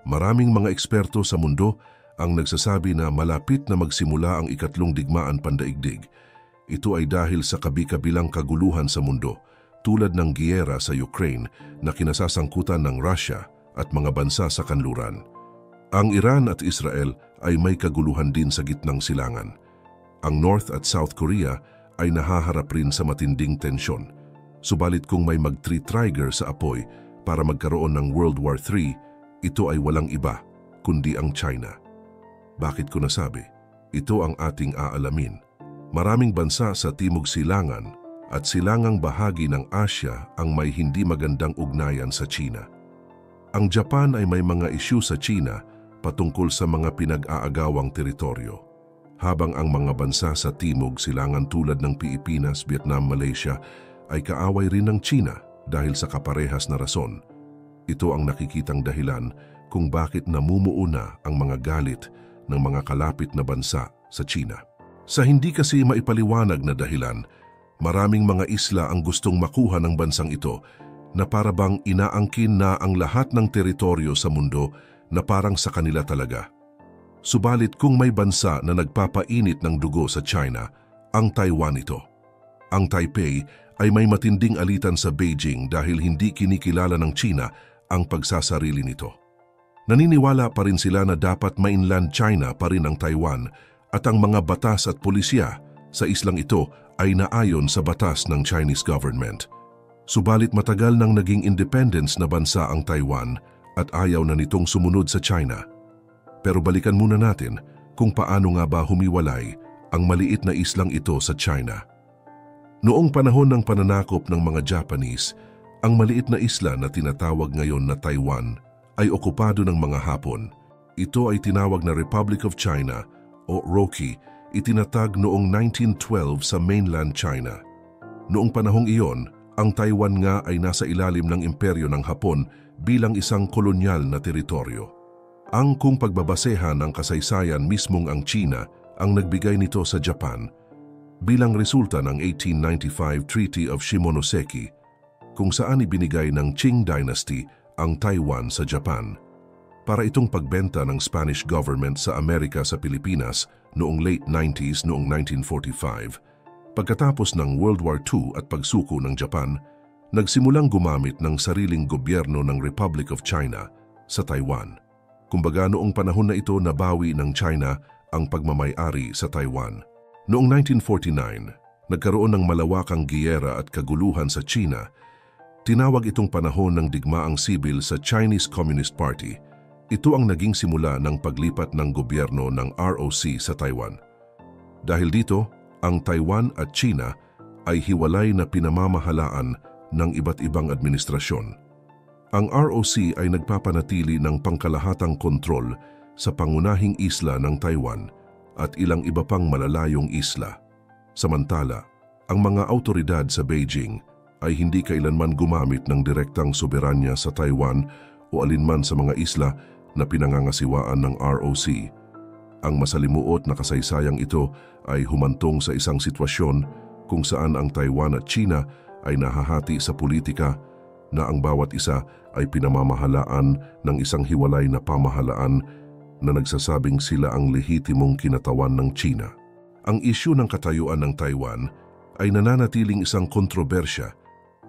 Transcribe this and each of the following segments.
Maraming mga eksperto sa mundo ang nagsasabi na malapit na magsimula ang ikatlong digmaan pandaigdig. Ito ay dahil sa kabi-kabilang kaguluhan sa mundo, tulad ng giyera sa Ukraine na kinasasangkutan ng Russia at mga bansa sa kanluran. Ang Iran at Israel ay may kaguluhan din sa gitnang silangan. Ang North at South Korea ay nahaharap rin sa matinding tensyon. Subalit kung may mag-trigger sa apoy para magkaroon ng World War III, ito ay walang iba kundi ang China. Bakit ko nasabi? Ito ang ating aalamin. Maraming bansa sa Timog Silangan at silangang bahagi ng Asya ang may hindi magandang ugnayan sa China. Ang Japan ay may mga isyu sa China patungkol sa mga pinag-aagawang teritoryo. Habang ang mga bansa sa Timog Silangan tulad ng Pilipinas, Vietnam, Malaysia ay kaaway rin ng China dahil sa kaparehas na rason. Ito ang nakikitang dahilan kung bakit namumuuna ang mga galit ng mga kalapit na bansa sa China. Sa hindi kasi maipaliwanag na dahilan, maraming mga isla ang gustong makuha ng bansang ito na para bang inaangkin na ang lahat ng teritoryo sa mundo na parang sa kanila talaga. Subalit kung may bansa na nagpapainit ng dugo sa China, ang Taiwan ito. Ang Taipei ay may matinding alitan sa Beijing dahil hindi kinikilala ng China ang pagsasarili nito. Naniniwala pa rin sila na dapat mainland China pa rin ang Taiwan at ang mga batas at pulisya sa islang ito ay naayon sa batas ng Chinese government. Subalit matagal nang naging independence na bansa ang Taiwan at ayaw na nitong sumunod sa China. Pero balikan muna natin kung paano nga ba humiwalay ang maliit na islang ito sa China. Noong panahon ng pananakop ng mga Japanese, ang maliit na isla na tinatawag ngayon na Taiwan ay okupado ng mga Hapon. Ito ay tinawag na Republic of China o ROC, itinatag noong 1912 sa mainland China. Noong panahong iyon, ang Taiwan nga ay nasa ilalim ng imperyo ng Hapon bilang isang kolonyal na teritoryo. Ang kung pagbabasehan ng kasaysayan mismong ang China ang nagbigay nito sa Japan bilang resulta ng 1895 Treaty of Shimonoseki, kung saan ibinigay ng Qing Dynasty ang Taiwan sa Japan para itong pagbenta ng Spanish government sa Amerika sa Pilipinas noong late 90s noong 1945. Pagkatapos ng World War II at pagsuko ng Japan, nagsimulang gumamit ng sariling gobyerno ng Republic of China sa Taiwan. Kumbaga noong panahon na ito nabawi ng China ang pagmamay-ari sa Taiwan. Noong 1949, nagkaroon ng malawakang giyera at kaguluhan sa China. Tinawag itong panahon ng digmaang sibil sa Chinese Communist Party. Ito ang naging simula ng paglipat ng gobyerno ng ROC sa Taiwan. Dahil dito, ang Taiwan at China ay hiwalay na pinamamahalaan ng iba't ibang administrasyon. Ang ROC ay nagpapanatili ng pangkalahatang kontrol sa pangunahing isla ng Taiwan at ilang iba pang malalayong isla. Samantala, ang mga awtoridad sa Beijing ay hindi kailanman gumamit ng direktang soberanya sa Taiwan o alinman sa mga isla na pinangangasiwaan ng ROC. Ang masalimuot na kasaysayang ito ay humantong sa isang sitwasyon kung saan ang Taiwan at China ay nahahati sa politika na ang bawat isa ay pinamamahalaan ng isang hiwalay na pamahalaan na nagsasabing sila ang lehitimong kinatawan ng China. Ang isyu ng katayuan ng Taiwan ay nananatiling isang kontrobersya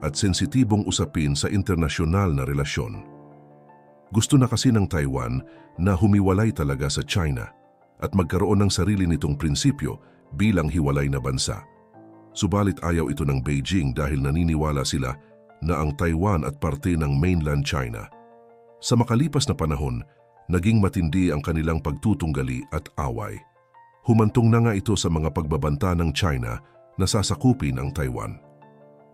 at sensitibong usapin sa internasyonal na relasyon. Gusto na kasi ng Taiwan na humiwalay talaga sa China at magkaroon ng sarili nitong prinsipyo bilang hiwalay na bansa. Subalit ayaw ito ng Beijing dahil naniniwala sila na ang Taiwan at parte ng mainland China. Sa makalipas na panahon, naging matindi ang kanilang pagtutunggali at away. Humantong na nga ito sa mga pagbabanta ng China na sasakupin ang Taiwan.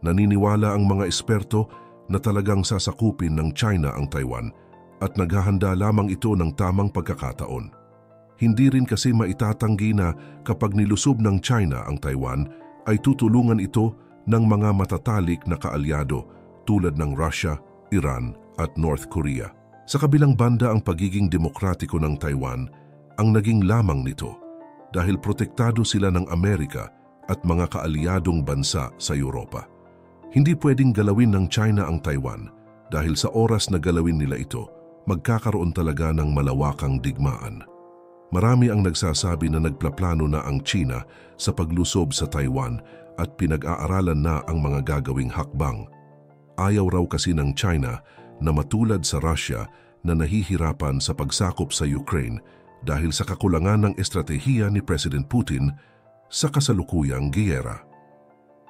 Naniniwala ang mga eksperto na talagang sasakupin ng China ang Taiwan at naghahanda lamang ito ng tamang pagkakataon. Hindi rin kasi maitatanggi na kapag nilusob ng China ang Taiwan ay tutulungan ito ng mga matatalik na kaalyado tulad ng Russia, Iran at North Korea. Sa kabilang banda ang pagiging demokratiko ng Taiwan ang naging lamang nito dahil protektado sila ng Amerika at mga kaalyadong bansa sa Europa. Hindi pwedeng galawin ng China ang Taiwan dahil sa oras na galawin nila ito, magkakaroon talaga ng malawakang digmaan. Marami ang nagsasabi na nagplaplano na ang China sa paglusob sa Taiwan at pinag-aaralan na ang mga gagawing hakbang. Ayaw raw kasi ng China na matulad sa Russia na nahihirapan sa pagsakop sa Ukraine dahil sa kakulangan ng estratehiya ni President Putin sa kasalukuyang giyera.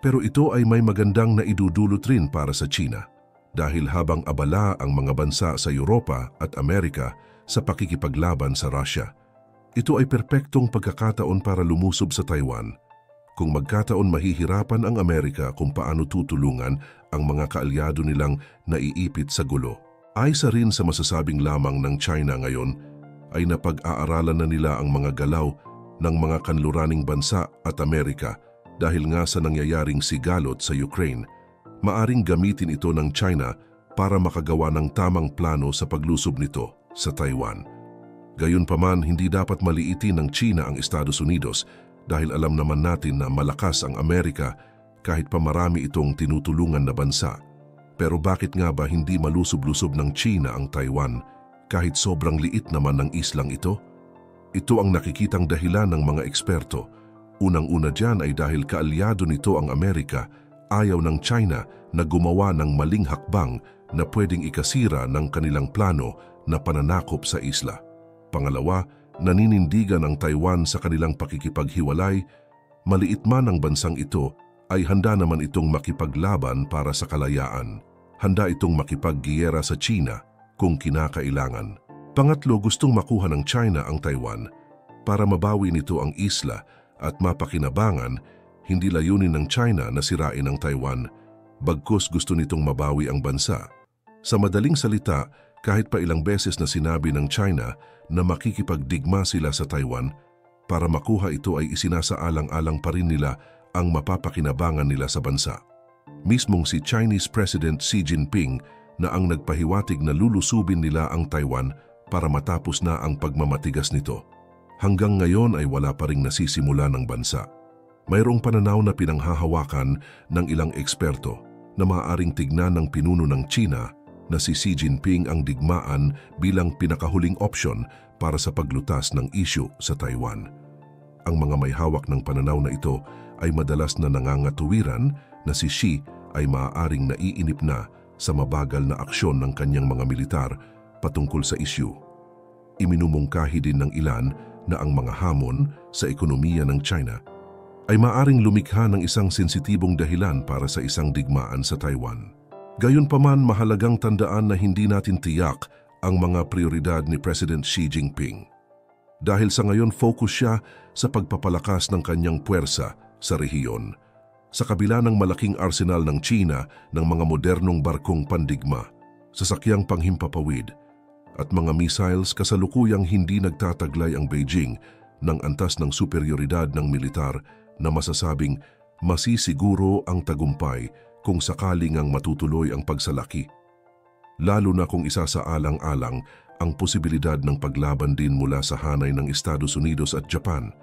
Pero ito ay may magandang naidudulot rin para sa China dahil habang abala ang mga bansa sa Europa at Amerika sa pakikipaglaban sa Russia, ito ay perpektong pagkakataon para lumusob sa Taiwan. Kung magkataon mahihirapan ang Amerika kung paano tutulungan ang mga kaalyado nilang naiipit sa gulo. Aysa rin sa masasabing lamang ng China ngayon ay napag-aaralan na nila ang mga galaw ng mga kanluraning bansa at Amerika dahil nga sa nangyayaring sigalot sa Ukraine. Maaring gamitin ito ng China para makagawa ng tamang plano sa paglusob nito sa Taiwan. Gayunpaman, hindi dapat maliitin ng China ang Estados Unidos dahil alam naman natin na malakas ang Amerika kahit pa marami itong tinutulungan na bansa. Pero bakit nga ba hindi malusob-lusob ng China ang Taiwan kahit sobrang liit naman ng islang ito? Ito ang nakikitang dahilan ng mga eksperto. Unang-una dyan ay dahil kaalyado nito ang Amerika. Ayaw ng China na gumawa ng maling hakbang na pwedeng ikasira ng kanilang plano na pananakop sa isla. Pangalawa, naninindigan ang Taiwan sa kanilang pakikipaghiwalay. Maliit man ang bansang ito, ay handa naman itong makipaglaban para sa kalayaan. Handa itong makipaggiyera sa China kung kinakailangan. Pangatlo, gustong makuha ng China ang Taiwan para mabawi nito ang isla at mapakinabangan. Hindi layunin ng China na sirain ang Taiwan, bagkus gusto nitong mabawi ang bansa. Sa madaling salita, kahit pa ilang beses na sinabi ng China na makikipagdigma sila sa Taiwan, para makuha ito ay isinasaalang-alang pa rin nila ang mapapakinabangan nila sa bansa. Mismong si Chinese President Xi Jinping na ang nagpahiwatig na lulusubin nila ang Taiwan para matapos na ang pagmamatigas nito. Hanggang ngayon ay wala pa ring nasisimula ng bansa. Mayroong pananaw na pinanghahawakan ng ilang eksperto na maaaring tignan ng pinuno ng China na si Xi Jinping ang digmaan bilang pinakahuling opsyon para sa paglutas ng isyu sa Taiwan. Ang mga may hawak ng pananaw na ito ay madalas na nangangatuwiran na si Xi ay maaaring naiinip na sa mabagal na aksyon ng kanyang mga militar patungkol sa isyu. Iminumungkahi din ng ilan na ang mga hamon sa ekonomiya ng China ay maaring lumikha ng isang sensitibong dahilan para sa isang digmaan sa Taiwan. Gayunpaman, mahalagang tandaan na hindi natin tiyak ang mga prioridad ni President Xi Jinping. Dahil sa ngayon focus siya sa pagpapalakas ng kanyang puwersa sa rehiyon. Sa kabila ng malaking arsenal ng China ng mga modernong barkong pandigma, sasakyang panghimpapawid at mga missiles, kasalukuyang hindi nagtataglay ang Beijing ng antas ng superioridad ng militar na masasabing masisiguro ang tagumpay kung sakaling ang matutuloy ang pagsalaki. Lalo na kung isasaalang-alang ang posibilidad ng paglaban din mula sa hanay ng Estados Unidos at Japan.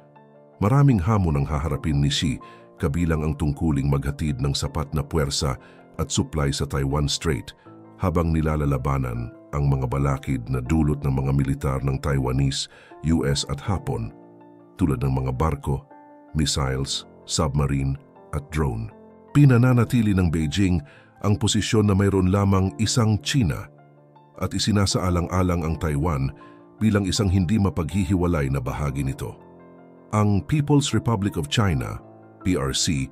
Maraming hamon ang haharapin ni Xi, kabilang ang tungkuling maghatid ng sapat na puwersa at supply sa Taiwan Strait habang nilalalabanan ang mga balakid na dulot ng mga militar ng Taiwanese, US at Hapon tulad ng mga barko, missiles, submarine at drone. Pinananatili ng Beijing ang posisyon na mayroon lamang isang China at isinasaalang-alang ang Taiwan bilang isang hindi mapaghihiwalay na bahagi nito. Ang People's Republic of China, PRC,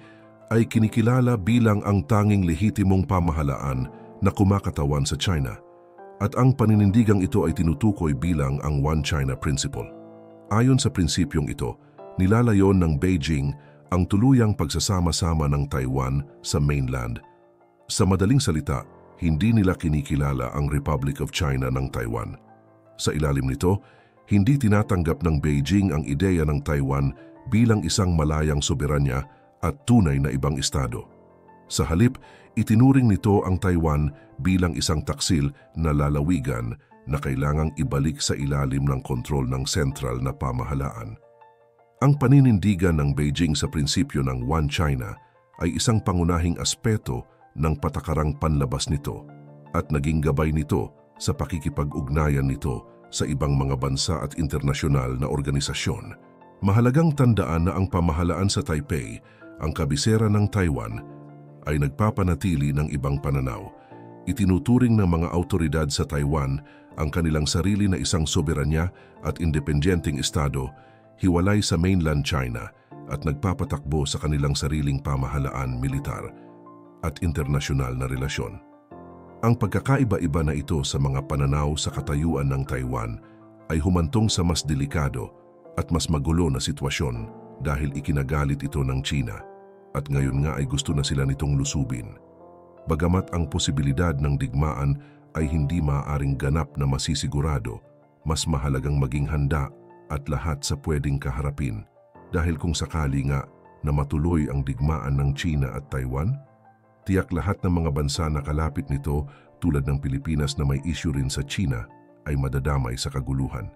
ay kinikilala bilang ang tanging lehitimong pamahalaan na kumakatawan sa China at ang paninindigang ito ay tinutukoy bilang ang One China Principle. Ayon sa prinsipyong ito, nilalayon ng Beijing ang tuluyang pagsasama-sama ng Taiwan sa mainland. Sa madaling salita, hindi nila kinikilala ang Republic of China ng Taiwan. Sa ilalim nito, hindi tinatanggap ng Beijing ang ideya ng Taiwan bilang isang malayang soberanya at tunay na ibang estado. Sa halip, itinuring nito ang Taiwan bilang isang taksil na lalawigan na kailangang ibalik sa ilalim ng kontrol ng sentral na pamahalaan. Ang paninindigan ng Beijing sa prinsipyo ng One China ay isang pangunahing aspeto ng patakarang panlabas nito at naging gabay nito sa pakikipag-ugnayan nito sa ibang mga bansa at internasyonal na organisasyon. Mahalagang tandaan na ang pamahalaan sa Taipei, ang kabisera ng Taiwan, ay nagpapanatili ng ibang pananaw. Itinuturing ng mga awtoridad sa Taiwan ang kanilang sarili na isang soberanya at independenteng estado, hiwalay sa mainland China at nagpapatakbo sa kanilang sariling pamahalaan, militar at internasyonal na relasyon. Ang pagkakaiba-iba na ito sa mga pananaw sa katayuan ng Taiwan ay humantong sa mas delikado at mas magulo na sitwasyon dahil ikinagalit ito ng China at ngayon nga ay gusto na sila nitong lusubin. Bagamat ang posibilidad ng digmaan ay hindi maaaring ganap na masisigurado, mas mahalagang maging handa at lahat sa pwedeng kaharapin dahil kung sakali nga na matuloy ang digmaan ng China at Taiwan, tiyak lahat ng mga bansa na kalapit nito tulad ng Pilipinas na may issue rin sa China ay madadamay sa kaguluhan.